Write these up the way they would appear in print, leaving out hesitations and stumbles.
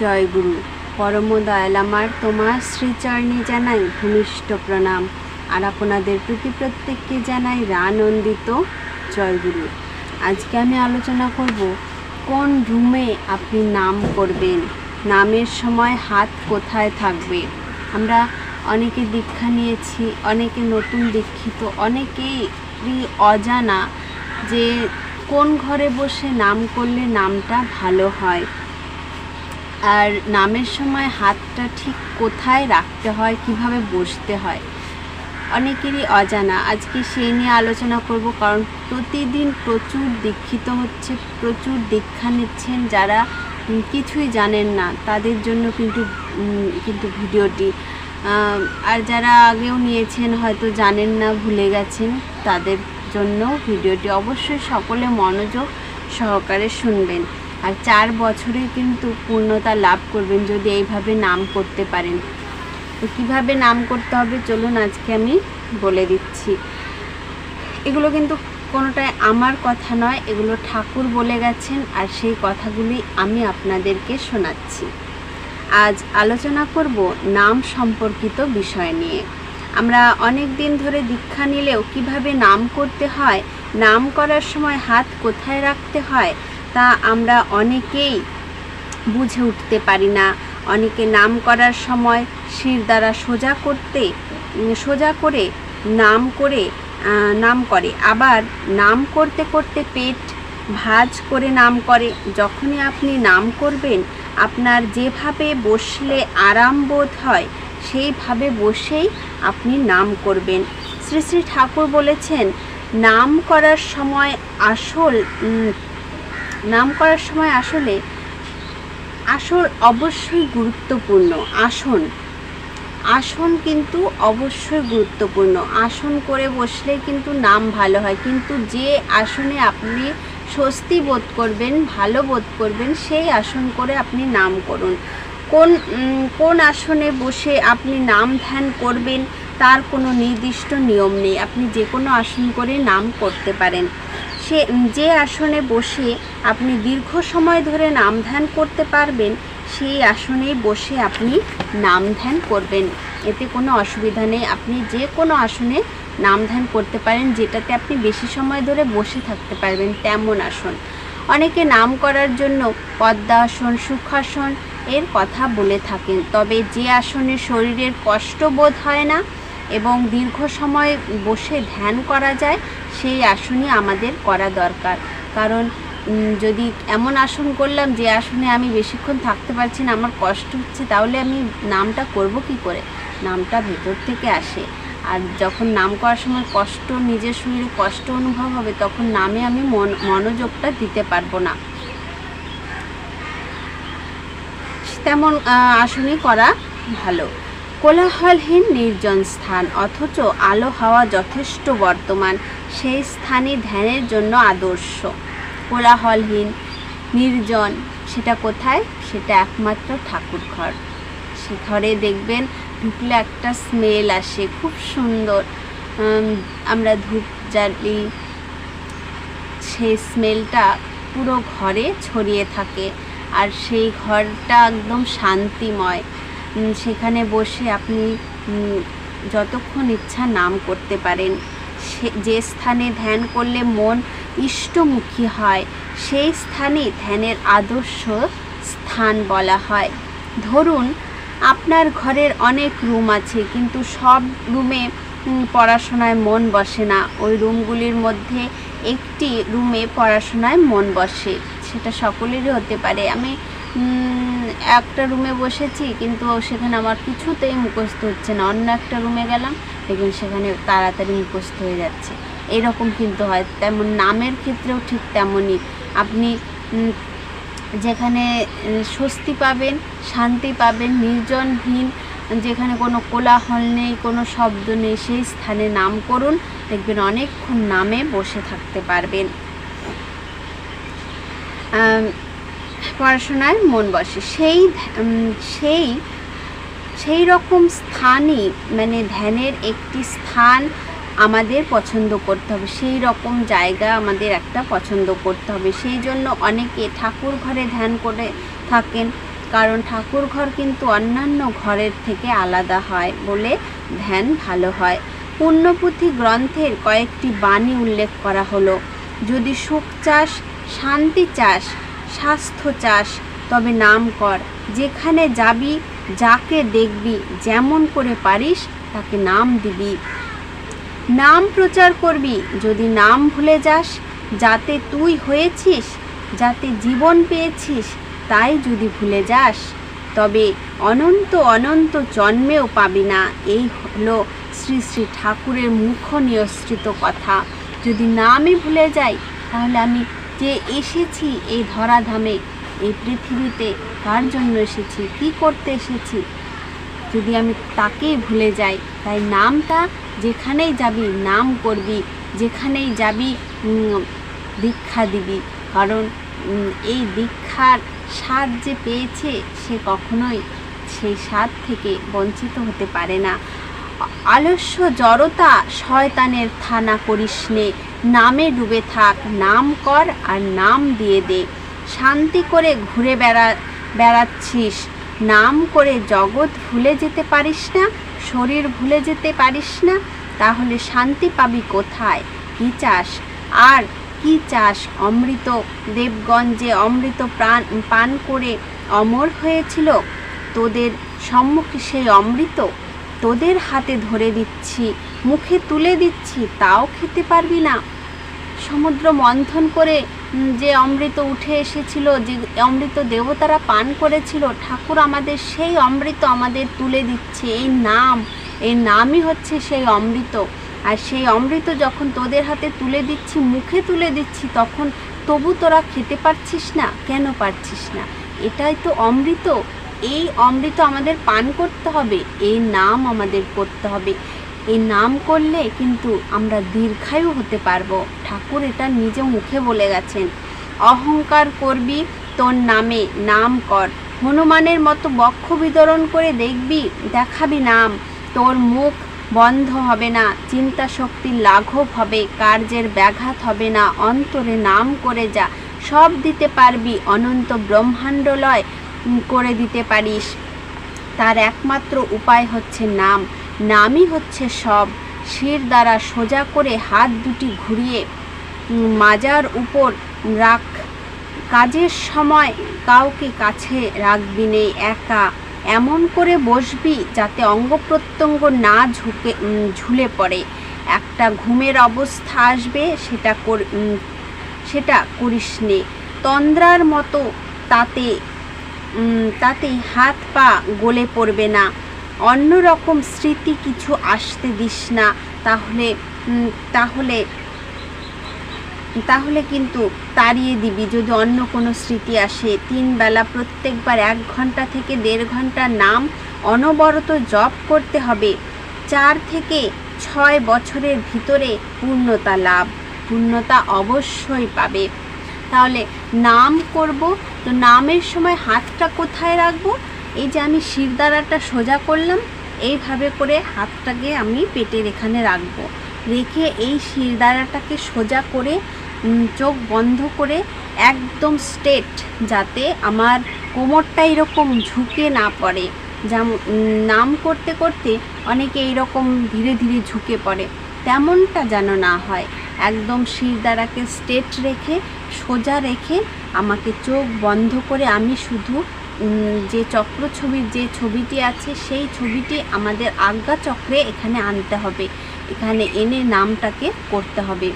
জয় গুরু। পরম দয়াল আমার তোমার শ্রীচরণে জানাই ভূমিষ্ঠ প্রণাম, আর আপনাদের প্রতি প্রত্যেককে জানাই আনন্দিত জয় গুরু। আজকে আমি আলোচনা করব কোন রুমে আপনি নাম করবেন, নামের সময় হাত কোথায় থাকবে। আমরা অনেকে দীক্ষা নিয়েছি, অনেকে নতুন দীক্ষিত, অনেকেই অজানা যে কোন ঘরে বসে নাম করলে নামটা ভালো হয়, আর নামের সময় হাতটা ঠিক কোথায় রাখতে হয়, কিভাবে বসতে হয়, অনেকেরই অজানা। আজকে সেই নিয়ে আলোচনা করব, কারণ প্রতিদিন প্রচুর দীক্ষিত হচ্ছে, প্রচুর দীক্ষা নিচ্ছেন যারা কিছুই জানেন না, তাদের জন্য কিন্তু ভিডিওটি। আর যারা আগেও নিয়েছেন হয়তো জানেন না, ভুলে গেছেন, তাদের জন্য ভিডিওটি অবশ্যই সকলে মনোযোগ সহকারে শুনবেন। আর 4 বছরে কিন্তু পূর্ণতা লাভ করবেন যদি এইভাবে নাম করতে পারেন। তো কীভাবে নাম করতে হবে চলুন আজকে আমি বলে দিচ্ছি। এগুলো কিন্তু কোনোটাই আমার কথা নয়, এগুলো ঠাকুর বলে গেছেন, আর সেই কথাগুলি আমি আপনাদেরকে শোনাচ্ছি। আজ আলোচনা করব নাম সম্পর্কিত বিষয় নিয়ে। আমরা অনেক দিন ধরে দীক্ষা নিলেও কিভাবে নাম করতে হয়, নাম করার সময় হাত কোথায় রাখতে হয়, তা আমরা অনেকেই বুঝে উঠতে পারি না। অনেকে নাম করার সময় শির দ্বারা সোজা করে নাম করে, আবার নাম করতে করতে পেট ভাঁজ করে নাম করে। যখনই আপনি নাম করবেন, আপনার যেভাবে বসলে আরাম বোধ হয় সেইভাবে বসেই আপনি নাম করবেন। শ্রী শ্রী ঠাকুর বলেছেন, নাম করার সময় আসলে আসন অবশ্যই গুরুত্বপূর্ণ। আসন কিন্তু অবশ্যই গুরুত্বপূর্ণ। আসন করে বসলে কিন্তু নাম ভালো হয়, কিন্তু যে আসনে আপনি স্বস্তি বোধ করবেন, ভালো বোধ করবেন, সেই আসন করে আপনি নাম করুন। কোন আসনে বসে আপনি নাম ধ্যান করবেন তার কোনো নির্দিষ্ট নিয়ম নেই, আপনি যে কোনো আসন করে নাম করতে পারেন। যে আসনে বসে আপনি দীর্ঘ সময় ধরে নাম ধ্যান করতে পারবেন, সেই আসনেই বসে আপনি নাম ধ্যান করবেন, এতে কোনো অসুবিধা নেই। আপনি যে কোনো আসনে নাম ধ্যান করতে পারেন যেটাতে আপনি বেশি সময় ধরে বসে থাকতে পারবেন, তেমন আসন। অনেকে নাম করার জন্য পদ্মাসন, সুখাসন এর কথা বলে থাকেন, তবে যে আসনে শরীরের কষ্ট বোধ হয় না এবং দীর্ঘ সময় বসে ধ্যান করা যায়, সেই আসনই আমাদের করা দরকার। কারণ যদি এমন আসন করলাম যে আসনে আমি বেশিক্ষণ থাকতে পারছি না, আমার কষ্ট হচ্ছে, তাহলে আমি নামটা করব কি করে? নামটা ভেতর থেকে আসে, আর যখন নাম করার সময় নিজের শরীরে কষ্ট অনুভব হবে, তখন নামে আমি মনোযোগটা দিতে পারবো না। তেমন আসনই করা ভালো। কোলাহলহীন নির্জন স্থান, অথচ আলো হাওয়া যথেষ্ট বর্তমান, সেই স্থানই ধ্যানের জন্য আদর্শ। কোলাহলহীন, নির্জন, সেটা কোথায়? সেটা একমাত্র ঠাকুর ঘর। সে ঘরে দেখবেন ঢুকলে একটা স্মেল আসে, খুব সুন্দর। আমরা ধূপ জ্বালি, সেই স্মেলটা পুরো ঘরে ছড়িয়ে থাকে, আর সেই ঘরটা একদম শান্তিময়। সেখানে বসে আপনি যতক্ষণ ইচ্ছা নাম করতে পারেন। যে স্থানে ধ্যান করলে মন ইষ্টমুখী হয়, সেই স্থানে ধ্যানের আদর্শ স্থান বলা হয়। ধরুন আপনার ঘরের অনেক রুম আছে, কিন্তু সব রুমে পড়াশোনায় মন বসে না। ওই রুমগুলির মধ্যে একটি রুমে পড়াশোনায় মন বসে, সেটা সকলেরই হতে পারে। আমি একটা রুমে বসেছি, কিন্তু সেখানে আমার কিছুতেই মুখস্থ হচ্ছে না। অন্য একটা রুমে গেলাম, দেখুন সেখানে তাড়াতাড়ি মুখস্থ হয়ে যাচ্ছে। এরকম কিন্তু হয়। তেমন নামের ক্ষেত্রেও ঠিক তেমনই। আপনি যেখানে স্বস্তি পাবেন, শান্তি পাবেন, নির্জনহীন, যেখানে কোনো কোলাহল নেই, কোনো শব্দ নেই, সেই স্থানে নাম করুন, দেখবেন অনেকক্ষণ নামে বসে থাকতে পারবেন। পড়াশোনায় মন বসে, সেই রকম স্থানই, মানে ধ্যানের একটি স্থান আমাদের পছন্দ করতে হবে, সেই রকম জায়গা আমাদের একটা পছন্দ করতে হবে। সেই জন্য অনেকে ঠাকুর ঘরে ধ্যান করে থাকেন, কারণ ঠাকুর ঘর কিন্তু অন্যান্য ঘরের থেকে আলাদা হয় বলে ধ্যান ভালো হয়। পুণ্যপুঁথি গ্রন্থের কয়েকটি বাণী উল্লেখ করা হলো। যদি সুখ চাস, শান্তি চাস, স্বাস্থ্য চাস, তবে নাম কর। যেখানে যাবি, যাকে দেখবি, যেমন করে পারিস তাকে নাম দিবি, নাম প্রচার করবি। যদি নাম ভুলে যাস, যাতে তুই হয়েছিস, যাতে জীবন পেয়েছিস, তাই যদি ভুলে যাস, তবে অনন্ত অনন্ত জন্মেও পাবি না। এই হলো শ্রী শ্রী ঠাকুরের মুখ নিঃসৃত কথা। যদি নামই ভুলে যাই, তাহলে আমি যে এসেছি এই ধরাধামে, এই পৃথিবীতে কার জন্য এসেছি, কি করতে এসেছি, যদি আমি তাকেই ভুলে যাই। তাই নামটা যেখানেই যাবি নাম করবি, যেখানেই যাবি দীক্ষা দিবি। কারণ এই দীক্ষার স্বাদ যে পেয়েছে, সে কখনোই সেই স্বাদ থেকে বঞ্চিত হতে পারে না। আলস্য জড়তা শয়তানের থানা করিস নে, নামে ডুবে থাক, নাম কর আর নাম দিয়ে দে। শান্তি করে ঘুরে বেড়াচ্ছিস, নাম করে জগৎ ভুলে যেতে পারিস না, শরীর ভুলে যেতে পারিস না, তাহলে শান্তি পাবি কোথায়? কি চাস? আর কি চাস? অমৃত দেবগণ যে অমৃত পান করে অমর হয়েছিল, তোদের সম্মুখে সেই অমৃত তোদের হাতে ধরে দিচ্ছি, মুখে তুলে দিচ্ছি, তাও খেতে পারবি না। সমুদ্র মন্থন করে যে অমৃত উঠে এসেছিল, যে অমৃত দেবতারা পান করেছিল, ঠাকুর আমাদের সেই অমৃত আমাদের তুলে দিচ্ছে। এই নামই হচ্ছে সেই অমৃত। আর সেই অমৃত যখন তোদের হাতে তুলে দিচ্ছি, মুখে তুলে দিচ্ছি, তখন তবু তোরা খেতে পারছিস না। কেন পারছিস না? এটাই তো অমৃত। এই অমৃত আমাদের পান করতে হবে, এই নাম আমাদের করতে হবে। এই নাম করলে কিন্তু আমরা দীর্ঘায়ু হতে পারবো। ঠাকুর এটা নিজে মুখে বলে গেছেন। অহংকার করবি তোর নামে, নাম কর। হনুমানের মতো বক্ষ বিতরণ করে দেখাবি নাম, তোর মুখ বন্ধ হবে না, চিন্তা শক্তির লাঘব হবে, কার্যের ব্যাঘাত হবে না। অন্তরে নাম করে যা, সব দিতে পারবি। অনন্ত ব্রহ্মাণ্ডলয় করে দিতে পারিস। তার একমাত্র উপায় হচ্ছে নাম। নামই হচ্ছে সব। শির দ্বারা সোজা করে হাত দুটি ঘুরিয়ে মাজার উপর রাখ। কাজের সময় কাউকে কাছে রাখবি নে, একা এমন করে বসবি যাতে অঙ্গ প্রত্যঙ্গ না ঝুলে পড়ে। একটা ঘুমের অবস্থা আসবে, সেটা করিস নে। তন্দ্রার মতো তাতে হাত পা গলে পড়বে না। অন্যরকম স্মৃতি কিছু আসতে দিস না, তাহলে কিন্তু তাড়িয়ে দিবি যদি অন্য কোনো স্মৃতি আসে। 3 বেলা প্রত্যেকবার 1 ঘন্টা থেকে 1.5 ঘন্টা নাম অনবরত জপ করতে হবে। 4 থেকে 6 বছরের ভিতরে পূর্ণতা অবশ্যই পাবে। তাহলে নাম করব, তো নামের সময় হাতটা কোথায় রাখবো? এই যে আমি শিরদাঁড়াটা সোজা করলাম, এইভাবে করে হাতটাকে আমি পেটের এখানে রাখবো। রেখে এই শিরদাঁড়াটাকে সোজা করে চোখ বন্ধ করে একদম স্ট্রেট, যাতে আমার কোমরটা এরকম ঝুঁকে না পড়ে। যেমন নাম করতে করতে অনেকে এইরকম ধীরে ধীরে ঝুঁকে পড়ে, তেমনটা যেন না হয়। একদম শিরদাঁড়াকে স্ট্রেট রেখে, সোজা রেখে, আমাকে চোখ বন্ধ করে আমি শুধু যে চক্র ছবির যে ছবিটি আছে, সেই ছবিটি আমাদের আজ্ঞা চক্রে এখানে আনতে হবে। এখানে এনে নামটাকে করতে হবে।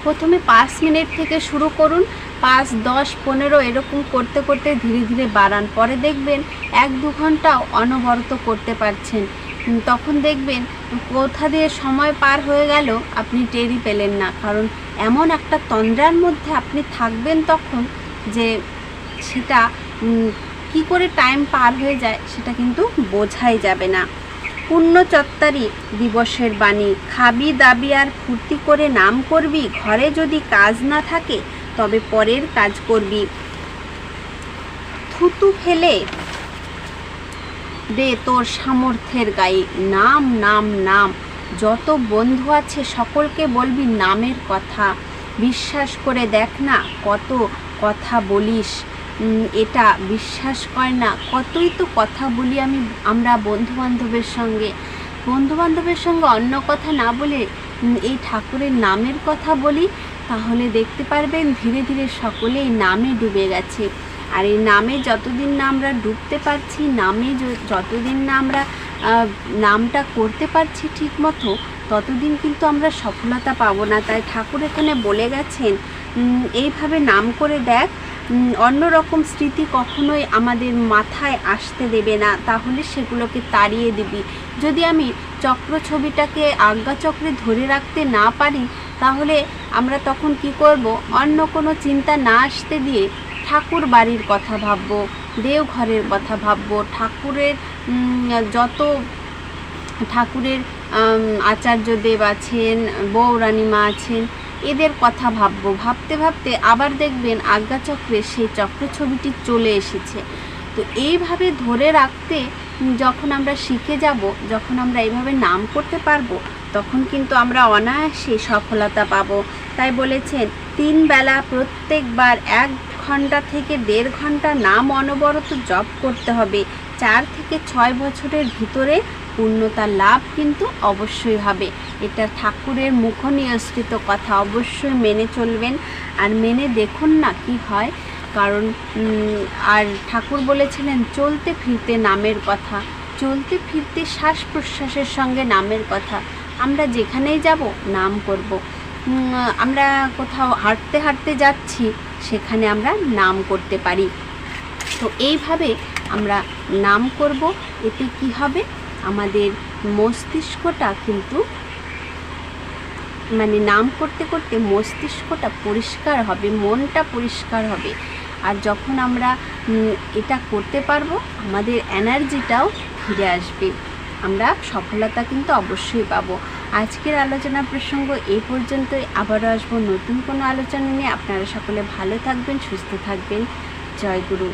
প্রথমে 5 মিনিট থেকে শুরু করুন, 5, 10, 15 এরকম করতে করতে ধীরে ধীরে বাড়ান। পরে দেখবেন 1-2 ঘন্টাও অনবরত করতে পারছেন। তখন দেখবেন কোথা দিয়ে সময় পার হয়ে গেল আপনি টেরই পেলেন না। কারণ এমন একটা তন্দ্রার মধ্যে আপনি থাকবেন তখন, যে সেটা কি করে টাইম পার হয়ে যায় সেটা কিন্তু বোঝাই যাবে না। পুণ্যচত্বরী দিবসের বাণী। খাবি দাবি আর ফুর্তি করে নাম করবি। ঘরে যদি কাজ না থাকে, তবে পরের কাজ করবি। থুতু ফেলে দে তোর সামর্থ্যের গায়ে। নাম নাম নাম। যত বন্ধু আছে সকলকে বলবি নামের কথা। বিশ্বাস করে দেখ না, কত কথা বলিস। এটা বিশ্বাস করে না। কতই তো কথা বলি আমরা বন্ধুবান্ধবের সঙ্গে অন্য কথা না বলে এই ঠাকুরের নামের কথা বলি, তাহলে দেখতে পারবেন ধীরে ধীরে সকলেই নামে ডুবে গেছে। আর এই নামে যতদিন না আমরা ডুবতে পারছি, নামে যতদিন না আমরা নামটা করতে পারছি ঠিক মতো, ততদিন কিন্তু আমরা সফলতা পাবো না। তাই ঠাকুর এখানে বলে গেছেন, এইভাবে নাম করে দেখ, অন্যরকম স্মৃতি কখনোই আমাদের মাথায় আসতে দেবে না, তাহলে সেগুলোকে তাড়িয়ে দিবি। যদি আমি চক্র ছবিটাকে আজ্ঞাচক্রে ধরে রাখতে না পারি, তাহলে আমরা তখন কি করব? অন্য কোনো চিন্তা না আসতে দিয়ে ঠাকুর বাড়ির কথা ভাববো, দেওঘরের কথা ভাববো, ঠাকুরের আচার্যদেব আছেন, বৌরানীমা আছেন, এদের কথা ভাবতে ভাবতে আবার দেখবেন আজ্ঞাচক্রে সেই চক্র ছবিটি চলে এসেছে। তো এইভাবে ধরে রাখতে যখন আমরা শিখে যাব, যখন আমরা এইভাবে নাম করতে পারবো, তখন কিন্তু আমরা অনায়াসে সফলতা পাবো। তাই বলেছেন 3 বেলা প্রত্যেকবার 1 ঘন্টা থেকে 1.5 ঘন্টা নাম অনবরত জপ করতে হবে। 4 থেকে 6 বছরের ভিতরে পূর্ণতার লাভ কিন্তু অবশ্যই হবে। এটা ঠাকুরের মুখনিসৃত কথা, অবশ্যই মেনে চলবেন। আর মেনে দেখুন না কি হয়। কারণ আর ঠাকুর বলেছিলেন চলতে ফিরতে নামের কথা, চলতে ফিরতে শ্বাস প্রশ্বাসের সঙ্গে নামের কথা। আমরা যেখানেই যাব নাম করব। আমরা কোথাও হাঁটতে হাঁটতে যাচ্ছি, সেখানে আমরা নাম করতে পারি। তো এইভাবে আমরা নাম করব। এতে কি হবে? আমাদের মস্তিষ্কটা কিন্তু নাম করতে করতে মস্তিষ্কটা পরিষ্কার হবে, মনটা পরিষ্কার হবে। আর যখন আমরা এটা করতে পারবো, আমাদের এনার্জিটাও ফিরে আসবে, আমরা সফলতা কিন্তু অবশ্যই পাবো। আজকের আলোচনা প্রসঙ্গ এই পর্যন্তই। আবারও আসবো নতুন কোনো আলোচনা নিয়ে। আপনারা সকলে ভালো থাকবেন, সুস্থ থাকবেন। জয় গুরু।